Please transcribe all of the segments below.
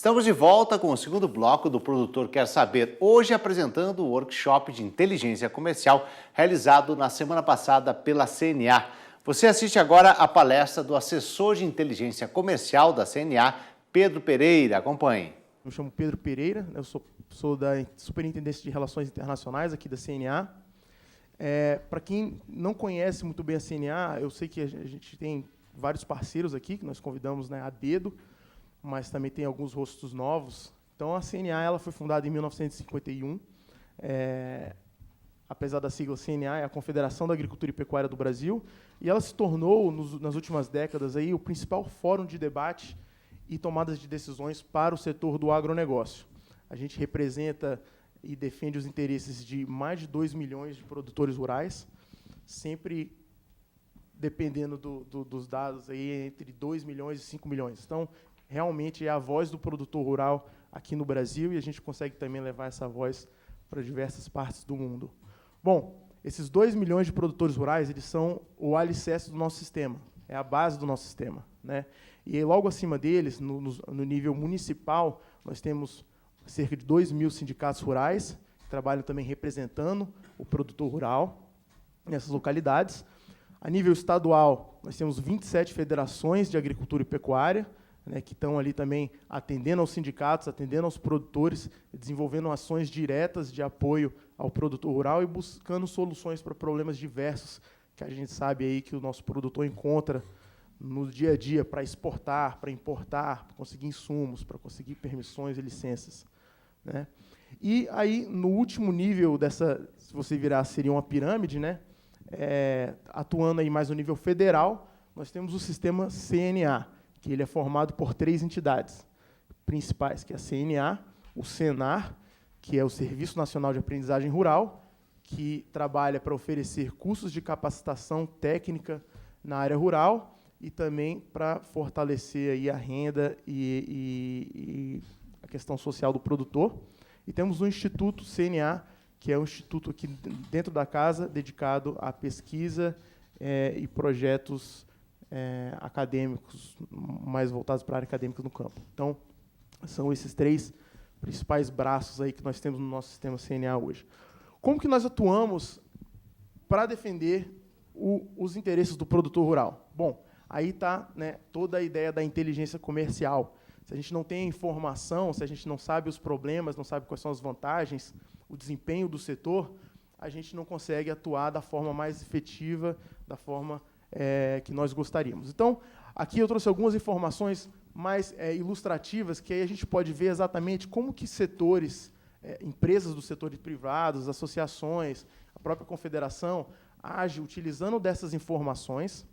Estamos de volta com o segundo bloco do Produtor Quer Saber, hoje apresentando o workshop de inteligência comercial realizado na semana passada pela CNA. Você assiste agora a palestra do assessor de inteligência comercial da CNA, Pedro Pereira. Acompanhe. Eu me chamo Pedro Pereira, eu sou da Superintendência de Relações Internacionais aqui da CNA. Para quem não conhece muito bem a CNA, eu sei que a gente tem vários parceiros aqui, que nós convidamos, a dedo, mas também tem alguns rostos novos. Então, a CNA ela foi fundada em 1951. Apesar da sigla CNA, é a Confederação da Agricultura e Pecuária do Brasil, e ela se tornou, nas últimas décadas, o principal fórum de debate e tomadas de decisões para o setor do agronegócio. A gente representa e defende os interesses de mais de 2 milhões de produtores rurais, sempre dependendo dos dados, entre 2 milhões e 5 milhões. Então, realmente é a voz do produtor rural aqui no Brasil, e a gente consegue também levar essa voz para diversas partes do mundo. Bom, esses 2 milhões de produtores rurais, eles são o alicerce do nosso sistema, é a base do nosso sistema, E logo acima deles, no nível municipal, nós temos cerca de 2 mil sindicatos rurais, que trabalham também representando o produtor rural nessas localidades. A nível estadual, nós temos 27 federações de agricultura e pecuária, que estão ali também atendendo aos sindicatos, atendendo aos produtores, desenvolvendo ações diretas de apoio ao produtor rural e buscando soluções para problemas diversos que a gente sabe aí que o nosso produtor encontra no dia a dia para exportar, para importar, para conseguir insumos, para conseguir permissões e licenças. E aí, no último nível dessa, se você virar, seria uma pirâmide, atuando aí mais no nível federal, nós temos o sistema CNA, que ele é formado por 3 entidades principais, que é a CNA, o Senar, que é o Serviço Nacional de Aprendizagem Rural, que trabalha para oferecer cursos de capacitação técnica na área rural e também para fortalecer aí a renda e a questão social do produtor. E temos o Instituto CNA, que é um instituto aqui dentro da casa, dedicado à pesquisa e projetos acadêmicos, mais voltados para a área acadêmica no campo. Então, são esses 3 principais braços aí que nós temos no nosso sistema CNA hoje. Como que nós atuamos para defender os interesses do produtor rural? Bom, aí está toda a ideia da inteligência comercial. Se a gente não tem informação, se a gente não sabe os problemas, não sabe quais são as vantagens, o desempenho do setor, a gente não consegue atuar da forma mais efetiva, da forma que nós gostaríamos. Então, aqui eu trouxe algumas informações mais ilustrativas, que aí a gente pode ver exatamente como que setores, empresas do setor privados, associações, a própria confederação, age utilizando dessas informações,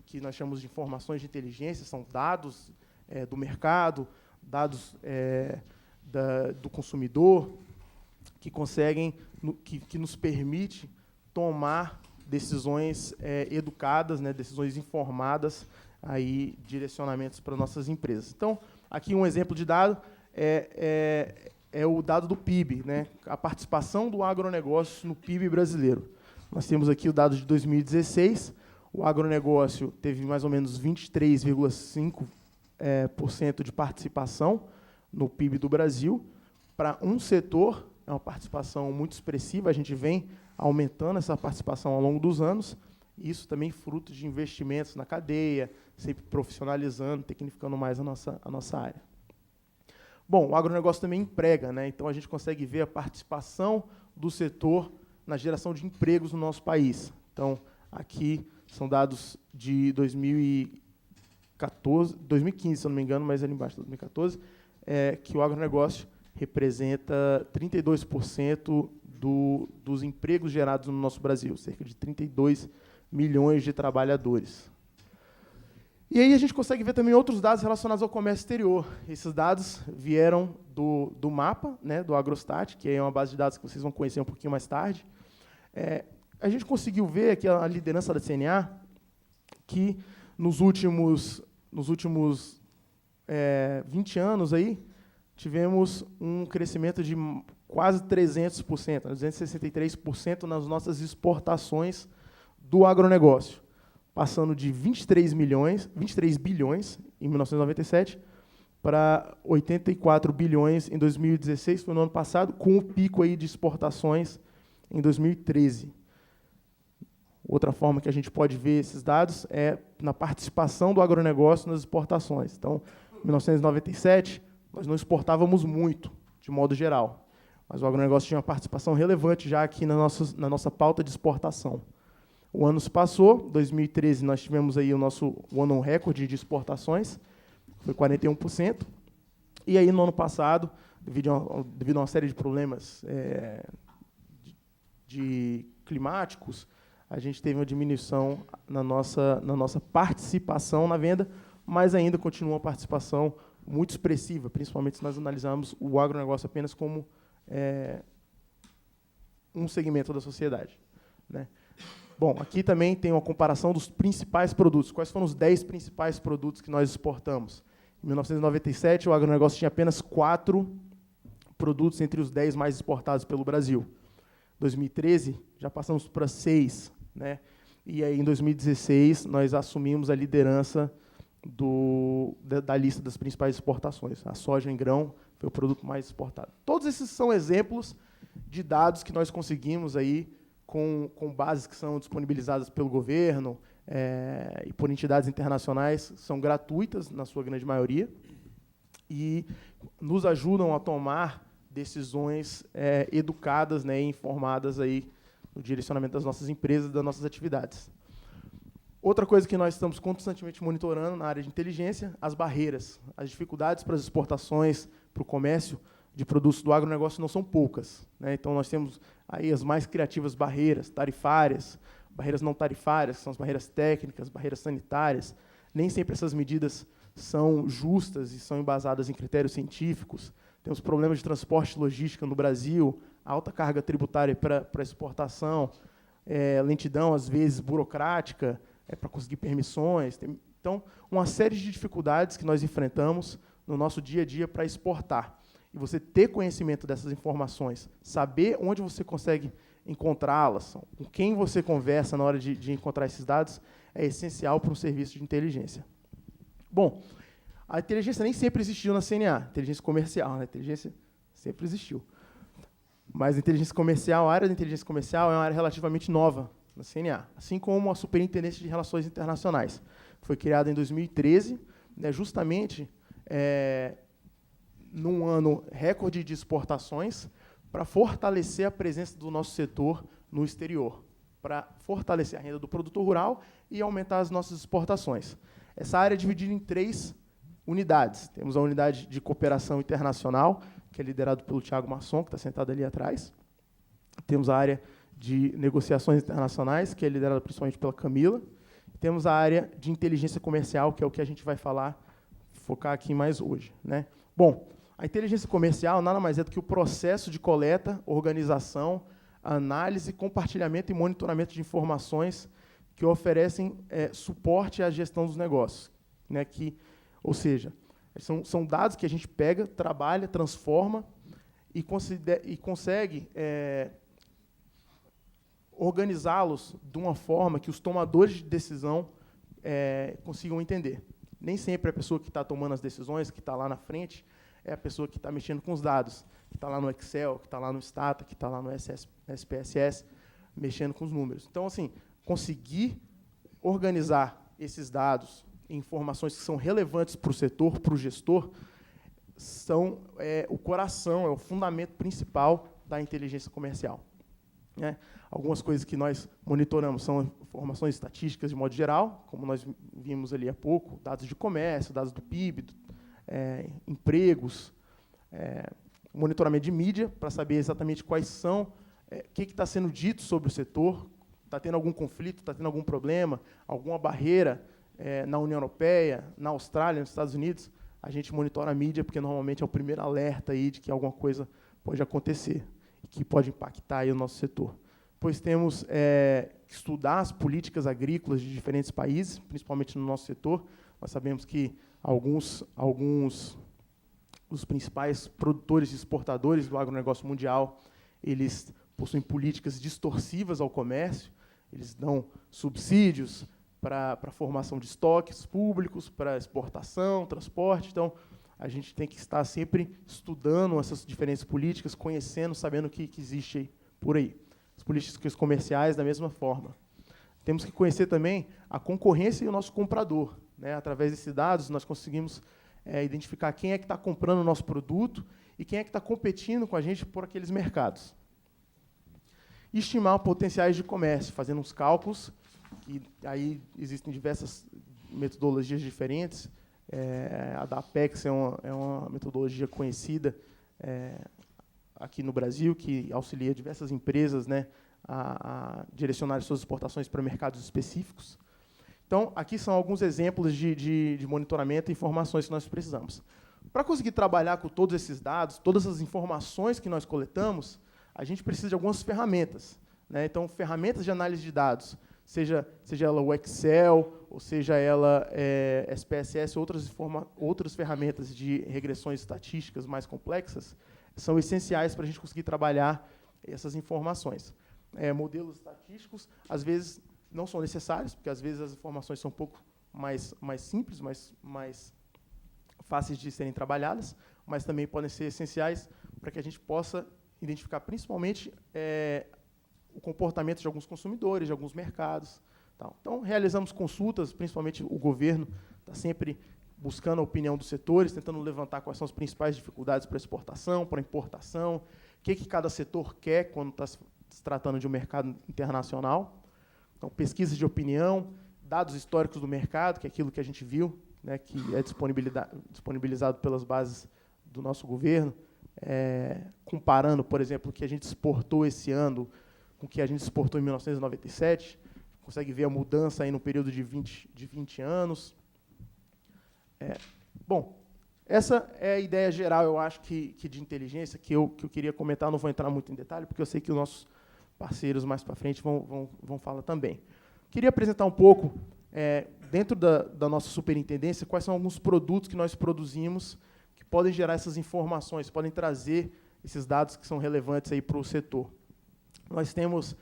que nós chamamos de informações de inteligência, são dados do mercado, dados do consumidor, que conseguem, que nos permite tomar decisões educadas, decisões informadas, aí, direcionamentos para nossas empresas. Então, aqui um exemplo de dado é o dado do PIB, a participação do agronegócio no PIB brasileiro. Nós temos aqui o dado de 2016, o agronegócio teve mais ou menos 23,5% de participação no PIB do Brasil. Para um setor, é uma participação muito expressiva, a gente vem aumentando essa participação ao longo dos anos, e isso também fruto de investimentos na cadeia, sempre profissionalizando, tecnificando mais a nossa área. Bom, o agronegócio também emprega, então a gente consegue ver a participação do setor na geração de empregos no nosso país. Então, aqui são dados de 2015, se eu não me engano, mas ali embaixo, 2014, que o agronegócio representa 32% dos empregos gerados no nosso Brasil, cerca de 32 milhões de trabalhadores. E aí a gente consegue ver também outros dados relacionados ao comércio exterior. Esses dados vieram do mapa, do Agrostat, que é uma base de dados que vocês vão conhecer um pouquinho mais tarde. A gente conseguiu ver aqui a liderança da CNA, que nos últimos 20 anos aí, tivemos um crescimento de quase 300%, 263% nas nossas exportações do agronegócio, passando de 23 bilhões em 1997 para 84 bilhões em 2016, foi no ano passado, com o pico aí de exportações em 2013. Outra forma que a gente pode ver esses dados é na participação do agronegócio nas exportações. Então, em 1997, nós não exportávamos muito, de modo geral, mas o agronegócio tinha uma participação relevante já aqui na nossa pauta de exportação. O ano se passou, 2013 nós tivemos aí o ano recorde de exportações, foi 41%, e aí no ano passado, devido a uma série de problemas de climáticos, a gente teve uma diminuição na nossa participação na venda, mas ainda continua uma participação muito expressiva, principalmente se nós analisarmos o agronegócio apenas como um segmento da sociedade, né? Bom, aqui também tem uma comparação dos principais produtos. Quais foram os 10 principais produtos que nós exportamos? Em 1997, o agronegócio tinha apenas 4 produtos entre os 10 mais exportados pelo Brasil. Em 2013, já passamos para 6, né? E aí, em 2016, nós assumimos a liderança da lista das principais exportações. A soja em grão foi o produto mais exportado. Todos esses são exemplos de dados que nós conseguimos aí com bases que são disponibilizadas pelo governo e por entidades internacionais, são gratuitas, na sua grande maioria, e nos ajudam a tomar decisões educadas, né, e informadas aí no direcionamento das nossas empresas e das nossas atividades. Outra coisa que nós estamos constantemente monitorando na área de inteligência, as barreiras. As dificuldades para as exportações, para o comércio de produtos do agronegócio não são poucas, né? Então, nós temos aí as mais criativas barreiras tarifárias, barreiras não tarifárias, que são as barreiras técnicas, barreiras sanitárias. Nem sempre essas medidas são justas e são embasadas em critérios científicos. Temos problemas de transporte e logística no Brasil, alta carga tributária para exportação, lentidão, às vezes, burocrática, para conseguir permissões. Então, uma série de dificuldades que nós enfrentamos no nosso dia a dia para exportar. E você ter conhecimento dessas informações, saber onde você consegue encontrá-las, com quem você conversa na hora de encontrar esses dados, é essencial para um serviço de inteligência. Bom, a inteligência nem sempre existiu na CNA, inteligência comercial, né? A inteligência sempre existiu. Mas a inteligência comercial, a área da inteligência comercial é uma área relativamente nova na CNA, assim como a Superintendência de Relações Internacionais. Foi criada em 2013, né, justamente num ano recorde de exportações, para fortalecer a presença do nosso setor no exterior, para fortalecer a renda do produtor rural e aumentar as nossas exportações. Essa área é dividida em 3 unidades. Temos a unidade de cooperação internacional, que é liderado pelo Thiago Masson, que está sentado ali atrás. Temos a área de negociações internacionais, que é liderada principalmente pela Camila. Temos a área de inteligência comercial, que é o que a gente vai focar aqui mais hoje, né? Bom, a inteligência comercial nada mais é do que o processo de coleta, organização, análise, compartilhamento e monitoramento de informações que oferecem suporte à gestão dos negócios, né? Ou seja, são dados que a gente pega, trabalha, transforma e consegue organizá-los de uma forma que os tomadores de decisão consigam entender. Nem sempre a pessoa que está tomando as decisões, que está lá na frente, é a pessoa que está mexendo com os dados, que está lá no Excel, que está lá no Stata, que está lá no SPSS, mexendo com os números. Então, assim, conseguir organizar esses dados em informações que são relevantes para o setor, para o gestor, são o coração, é o fundamento principal da inteligência comercial, né? Algumas coisas que nós monitoramos são informações estatísticas de modo geral, como nós vimos ali há pouco, dados de comércio, dados do PIB, empregos, monitoramento de mídia, para saber exatamente quais são, o que está sendo dito sobre o setor, está tendo algum conflito, está tendo algum problema, alguma barreira na União Europeia, na Austrália, nos Estados Unidos. A gente monitora a mídia, porque normalmente é o primeiro alerta aí de que alguma coisa pode acontecer, e que pode impactar aí o nosso setor. Depois temos que estudar as políticas agrícolas de diferentes países, principalmente no nosso setor. Nós sabemos que alguns dos principais produtores e exportadores do agronegócio mundial, eles possuem políticas distorsivas ao comércio, eles dão subsídios para a formação de estoques públicos, para exportação, transporte. Então, a gente tem que estar sempre estudando essas diferenças políticas, conhecendo, sabendo o que existe aí, por aí. As políticas comerciais, da mesma forma. Temos que conhecer também a concorrência e o nosso comprador, né? Através desses dados, nós conseguimos identificar quem é que está comprando o nosso produto e quem é que está competindo com a gente por aqueles mercados. Estimar potenciais de comércio, fazendo uns cálculos, e aí existem diversas metodologias diferentes. A da Apex é uma metodologia conhecida aqui no Brasil, que auxilia diversas empresas, né, a direcionar suas exportações para mercados específicos. Então, aqui são alguns exemplos de monitoramento e informações que nós precisamos. Para conseguir trabalhar com todos esses dados, todas as informações que nós coletamos, a gente precisa de algumas ferramentas, né? Então, ferramentas de análise de dados, seja ela o Excel, ou seja ela SPSS, outras ferramentas de regressões estatísticas mais complexas, são essenciais para a gente conseguir trabalhar essas informações. Modelos estatísticos, às vezes, não são necessários, porque, às vezes, as informações são um pouco mais simples, mais fáceis de serem trabalhadas, mas também podem ser essenciais para que a gente possa identificar, principalmente, o comportamento de alguns consumidores, de alguns mercados. Tal. Então, realizamos consultas, principalmente o governo está sempre buscando a opinião dos setores, tentando levantar quais são as principais dificuldades para exportação, para importação, o que cada setor quer quando está se tratando de um mercado internacional. Então, pesquisa de opinião, dados históricos do mercado, que é aquilo que a gente viu, né, que é disponibilizado pelas bases do nosso governo, comparando, por exemplo, o que a gente exportou esse ano com o que a gente exportou em 1997, consegue ver a mudança aí no período de 20 anos. Bom, essa é a ideia geral, eu acho, que de inteligência, que eu queria comentar. Não vou entrar muito em detalhe, porque eu sei que os nossos parceiros mais para frente vão falar também. Queria apresentar um pouco, dentro da nossa superintendência, quais são alguns produtos que nós produzimos que podem gerar essas informações, podem trazer esses dados que são relevantes aí para o setor. Nós temos,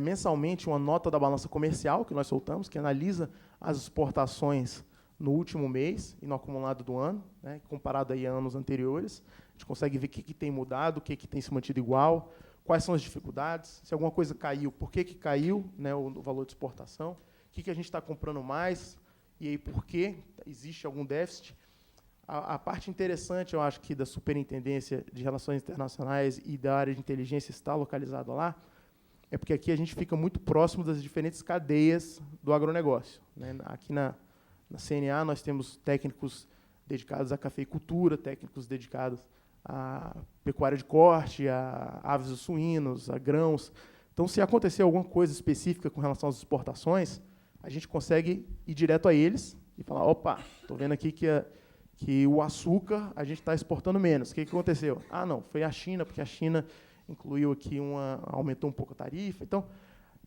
mensalmente, uma nota da balança comercial que nós soltamos, que analisa as exportações no último mês e no acumulado do ano, né, comparado aí a anos anteriores. A gente consegue ver o que tem mudado, o que tem se mantido igual, quais são as dificuldades, se alguma coisa caiu, por que caiu, né, o valor de exportação, o que a gente está comprando mais, e aí por que existe algum déficit. A parte interessante, eu acho, que da Superintendência de Relações Internacionais e da área de inteligência está localizada lá, é porque aqui a gente fica muito próximo das diferentes cadeias do agronegócio, né. Aqui na CNA, nós temos técnicos dedicados à cafeicultura, técnicos dedicados à pecuária de corte, a aves e suínos, a grãos. Então, se acontecer alguma coisa específica com relação às exportações, a gente consegue ir direto a eles e falar: opa, estou vendo aqui que o açúcar a gente está exportando menos. O que aconteceu? Ah, não, foi a China, porque a China incluiu aqui aumentou um pouco a tarifa. Então,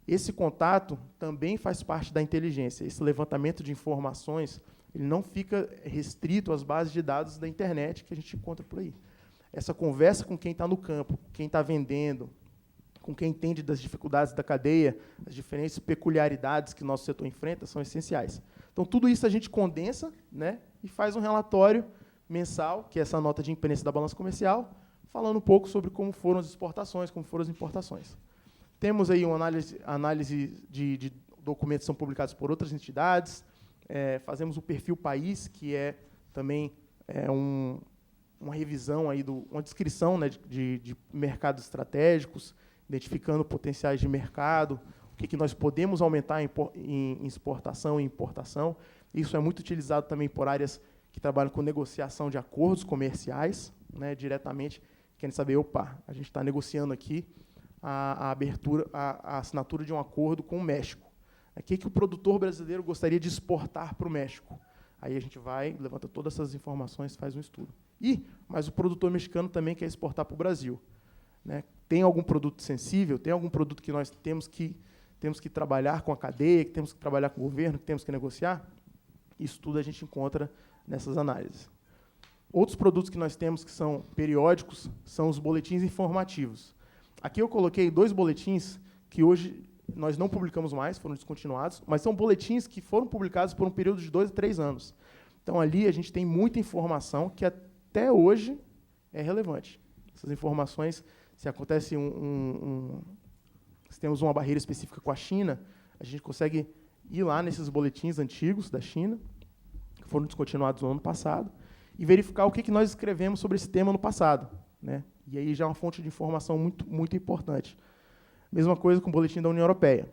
esse contato também faz parte da inteligência. Esse levantamento de informações, ele não fica restrito às bases de dados da internet que a gente encontra por aí. Essa conversa com quem está no campo, quem está vendendo, com quem entende das dificuldades da cadeia, as diferentes peculiaridades que o nosso setor enfrenta, são essenciais. Então, tudo isso a gente condensa, né, e faz um relatório mensal, que é essa nota de imprensa da balança comercial, falando um pouco sobre como foram as exportações, como foram as importações. Temos aí uma análise de documentos que são publicados por outras entidades. Fazemos o perfil país, que é também uma revisão, aí uma descrição, né, de mercados estratégicos, identificando potenciais de mercado, o que nós podemos aumentar em exportação e importação. Isso é muito utilizado também por áreas que trabalham com negociação de acordos comerciais, né, diretamente, querem saber, opa, a gente está negociando aqui a assinatura de um acordo com o México. O que o produtor brasileiro gostaria de exportar para o México? Aí a gente vai, levanta todas essas informações, faz um estudo. Mas o produtor mexicano também quer exportar para o Brasil, né? Tem algum produto sensível? Tem algum produto que nós temos que trabalhar com a cadeia, que temos que trabalhar com o governo, que temos que negociar? Isso tudo a gente encontra nessas análises. Outros produtos que nós temos que são periódicos são os boletins informativos. Aqui eu coloquei 2 boletins que hoje nós não publicamos mais, foram descontinuados, mas são boletins que foram publicados por um período de 2 a 3 anos. Então, ali a gente tem muita informação que até hoje é relevante. Essas informações, se acontece se temos uma barreira específica com a China, a gente consegue ir lá nesses boletins antigos da China, que foram descontinuados no ano passado, e verificar o que nós escrevemos sobre esse tema no passado, né? E aí já é uma fonte de informação muito, muito importante. Mesma coisa com o boletim da União Europeia.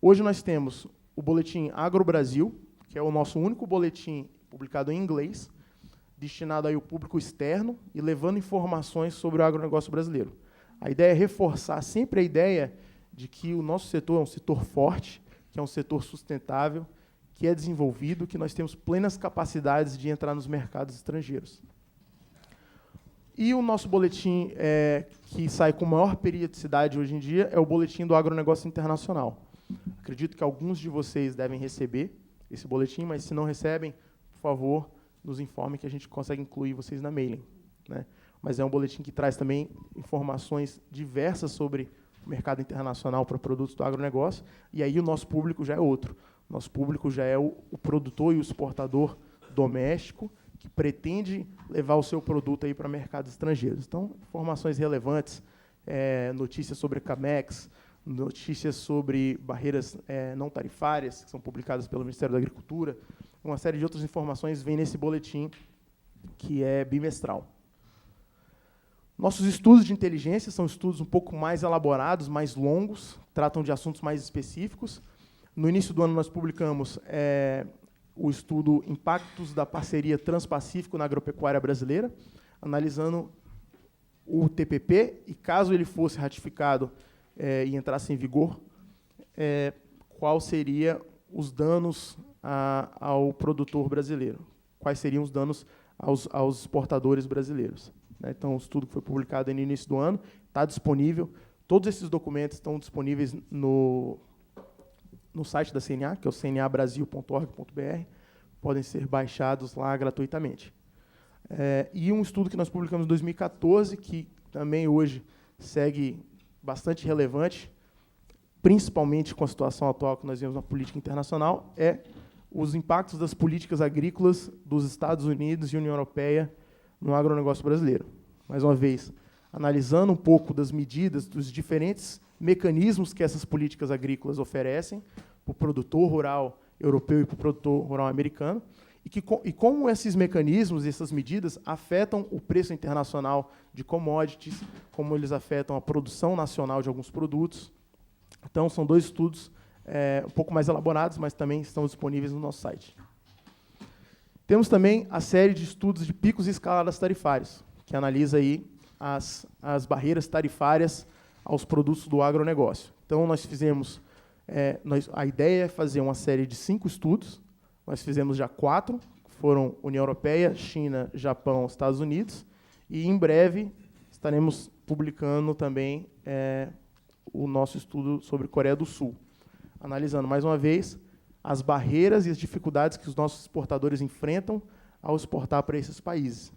Hoje nós temos o boletim Agro Brasil, que é o nosso único boletim publicado em inglês, destinado aí ao público externo e levando informações sobre o agronegócio brasileiro. A ideia é reforçar sempre a ideia de que o nosso setor é um setor forte, que é um setor sustentável, que é desenvolvido, que nós temos plenas capacidades de entrar nos mercados estrangeiros. E o nosso boletim que sai com maior periodicidade hoje em dia é o boletim do agronegócio internacional. Acredito que alguns de vocês devem receber esse boletim, mas se não recebem, por favor, nos informem que a gente consegue incluir vocês na mailing, né? Mas é um boletim que traz também informações diversas sobre o mercado internacional para produtos do agronegócio, e aí o nosso público já é outro. Nosso público já é o produtor e o exportador doméstico, que pretende levar o seu produto aí para mercados estrangeiros. Então, informações relevantes, notícias sobre CAMEX, notícias sobre barreiras não tarifárias, que são publicadas pelo Ministério da Agricultura, uma série de outras informações vem nesse boletim, que é bimestral. Nossos estudos de inteligência são estudos um pouco mais elaborados, mais longos, tratam de assuntos mais específicos. No início do ano, nós publicamos o estudo Impactos da Parceria Transpacífico na Agropecuária Brasileira, analisando o TPP e, caso ele fosse ratificado e entrasse em vigor, qual seria os danos ao produtor brasileiro, quais seriam os danos aos exportadores brasileiros. Então, o estudo que foi publicado no início do ano está disponível. Todos esses documentos estão disponíveis no site da CNA, que é o cnabrasil.org.br, podem ser baixados lá gratuitamente. E um estudo que nós publicamos em 2014, que também hoje segue bastante relevante, principalmente com a situação atual que nós vemos na política internacional, é os impactos das políticas agrícolas dos Estados Unidos e União Europeia no agronegócio brasileiro. Mais uma vez, analisando um pouco das medidas, dos diferentes mecanismos que essas políticas agrícolas oferecem para o produtor rural europeu e para o produtor rural americano, e como esses mecanismos e essas medidas afetam o preço internacional de commodities, como eles afetam a produção nacional de alguns produtos. Então, são dois estudos um pouco mais elaborados, mas também estão disponíveis no nosso site. Temos também a série de estudos de picos e escaladas tarifários, que analisa aí as barreiras tarifárias aos produtos do agronegócio. Então, nós fizemos... a ideia é fazer uma série de 5 estudos. Nós fizemos já 4, que foram União Europeia, China, Japão, Estados Unidos, e, em breve, estaremos publicando também o nosso estudo sobre Coreia do Sul, analisando, mais uma vez, as barreiras e as dificuldades que os nossos exportadores enfrentam ao exportar para esses países.